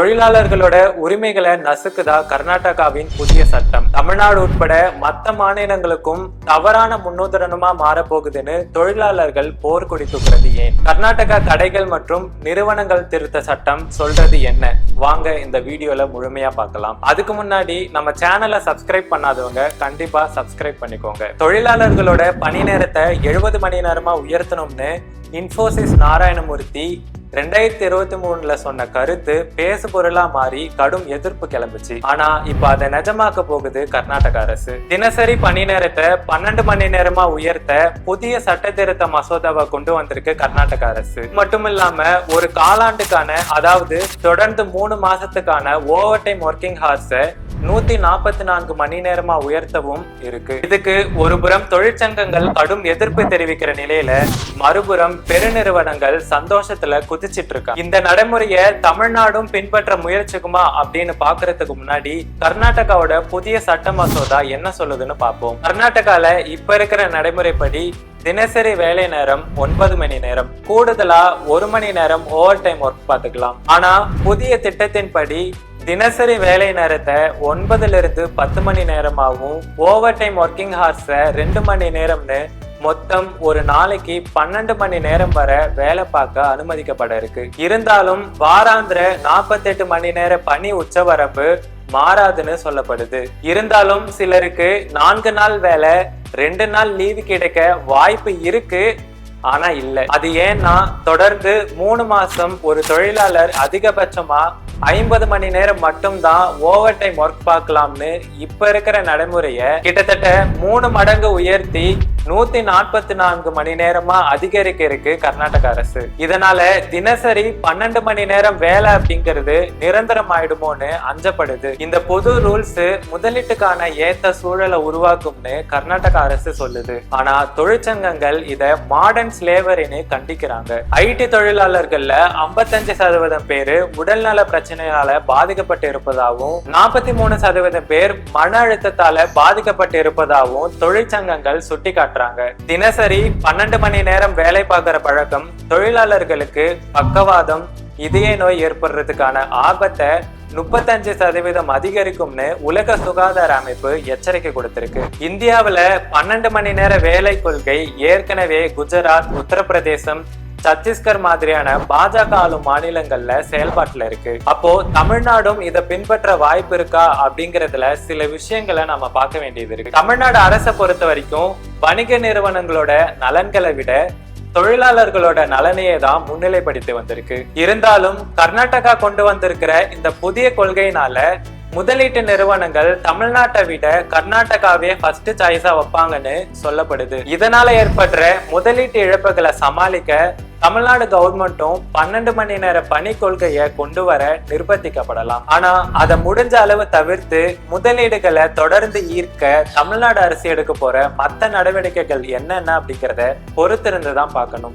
தொழிலாளர்களோட உரிமைகளை நசுக்குதா கர்நாடகாவின் புதிய சட்டம்? தமிழ்நாடு உட்பட மற்ற மாநிலங்களுக்கும் தவறான முன்னுதாரணமா மாறப்போகுதுன்னு தொழிலாளர்கள் போர்க்கொடி தூக்குறது ஏன்? கர்நாடகா கடைகள் மற்றும் நிறுவனங்கள் திருத்த சட்டம் சொல்றது என்ன? வாங்க இந்த வீடியோல முழுமையா பார்க்கலாம். அதுக்கு முன்னாடி நம்ம சேனலை சப்ஸ்கிரைப் பண்ணாதவங்க கண்டிப்பா சப்ஸ்கிரைப் பண்ணிக்கோங்க. தொழிலாளர்களோட பணி நேரத்தை 70 மணி நேரமா உயர்த்தணும்னு இன்ஃபோசிஸ் நாராயணமூர்த்தி 2023 சொன்ன கருத்து பேசு பொருளா மாறி கடும் எதிர்ப்பு கிளம்புச்சு. ஆனா இப்ப அதை நிஜமாக்க போகுது கர்நாடக அரசு. தினசரி பணி நேரத்தை 12 மணி நேரமா உயர்த்த புதிய சட்ட திருத்த மசோதாவை கொண்டு வந்திருக்கு கர்நாடக அரசு. மட்டும் இல்லாம ஒரு காலாண்டுக்கான, அதாவது தொடர்ந்து 3 மாசத்துக்கான ஓவர் டைம் ஒர்க்கிங் ஹார்ஸை 144 மணி நேரமா உயர்த்தவும் இருக்கு. இதுக்கு ஒரு புறம் தொழிற்சங்கங்கள் கடும் எதிர்ப்பு தெரிவிக்கிற நிலையில மறுபுறம் பெருநிறுவனங்கள் சந்தோஷத்துல குதிச்சிட்டு இருக்காங்க. இந்த நடைமுறையை தமிழ்நாடும் பின்பற்ற முயற்சிக்குமா அப்படின்னு பாக்குறதுக்கு முன்னாடி கர்நாடகாவோட புதிய சட்ட மசோதா என்ன சொல்லுதுன்னு பார்ப்போம். கர்நாடகால இப்ப இருக்கிற நடைமுறைப்படி தினசரி வேலை நேரம் 9 மணி நேரம், கூடுதலா 1 மணி நேரம் ஓவர் டைம் ஒர்க் பார்த்துக்கலாம். ஆனா புதிய திட்டத்தின்படி தினசரி வேலை நேரத்தை 9ல இருந்து 10 மணி நேரமாகவும் ஓவர் டைம் ஒர்க்கிங் ஹார்ஸை 2 மணி நேரம்னு மொத்தம் ஒரு நாளைக்கு 12 மணி நேரம் வரை வேலை பார்க்க அனுமதிக்கப்பட இருக்கு. இருந்தாலும் வாராந்திர 48 மணி நேர பணி உச்சவரம்பு மாறாதுன்னு சொல்லப்படுது. இருந்தாலும் சிலருக்கு 4 நாள் வேலை 2 நாள் லீவு கிடைக்க வாய்ப்பு இருக்கு, ஆனா இல்ல. அது ஏன்னா தொடர்ந்து 3 மாசம் ஒரு தொழிலாளர் அதிகபட்சமா 50 மணி நேரம் மட்டும்தான் ஓவர் டைம் ஒர்க் பார்க்கலாம்னு இப்ப இருக்கிற நடைமுறைய கிட்டத்தட்ட 3 மடங்கு உயர்த்தி 144 மணி நேரமா அதிகரிக்க இருக்கு கர்நாடக அரசு. இதனால தினசரி 12 மணி நேரம் வேலை அப்படிங்கிறது நிரந்தரம் ஆயிடுமோன்னு அஞ்சப்படுது. இந்த புது ரூல்ஸ் முதலீட்டுக்கான ஏத்த சூழலை உருவாக்கும்னு கர்நாடக அரசு சொல்லுது. ஆனா தொழிற்சங்கங்கள் இத மாடர்ன் ஸ்லேவரின்னு கண்டிக்கிறாங்க. ஐடி தொழிலாளர்கள்ல 55% பேரு உடல்நல பிரச்சனையால பாதிக்கப்பட்டு இருப்பதாகவும் 43% பேர் மன அழுத்தத்தால பாதிக்கப்பட்டு இருப்பதாகவும் தொழிற்சங்கங்கள் சுட்டிக்காட்டுறாங்க. தினசரி 12 மணி நேரம் வேலை பார்க்கிற பழக்கம் தொழிலாளர்களுக்கு பக்கவாதம், இதய நோய் ஏற்படுறதுக்கான ஆபத்தை 35% அதிகரிக்கும்னு உலக சுகாதார அமைப்பு எச்சரிக்கை கொடுத்திருக்கு. இந்தியாவுல 12 மணி நேர வேலை கொள்கை ஏற்கனவே குஜராத், உத்தரப்பிரதேசம், சத்தீஸ்கர் மாதிரியான பாஜக ஆளும் மாநிலங்கள்ல செயல்பாட்டுல இருக்கு. அப்போ தமிழ்நாடும் இதை பின்பற்ற வாய்ப்பு இருக்கா அப்படிங்கறதுல சில விஷயங்களை நம்ம பார்க்க வேண்டியது இருக்கு. தமிழ்நாடு அரசை பொறுத்த வரைக்கும் வணிக நிறுவனங்களோட நலன்களை விட தொழிலாளர்களோட நலனையே தான் முன்னிலைப்படுத்தி வந்திருக்கு. இருந்தாலும் கர்நாடகா கொண்டு வந்திருக்கிற இந்த புதிய கொள்கையினால முதலீட்டு நிறுவனங்கள் தமிழ்நாட்டை விட கர்நாடகாவே ஃபர்ஸ்ட் சாய்ஸா வைப்பாங்கன்னு சொல்லப்படுது. இதனால ஏற்படுற முதலீட்டு இழப்புகளை சமாளிக்க தமிழ்நாடு கவர்மெண்ட்டும் 12 மணி நேர பணி கொள்கையை கொண்டு வர நிர்பந்திக்கப்படலாம். ஆனா அதை முடிஞ்ச அளவு தவிர்த்து முதலீடுகளை தொடர்ந்து ஈர்க்க தமிழ்நாடு அரசு எடுக்க போற மற்ற நடவடிக்கைகள் என்னென்ன அப்படிங்கிறத பொறுத்திருந்துதான் பார்க்கணும்.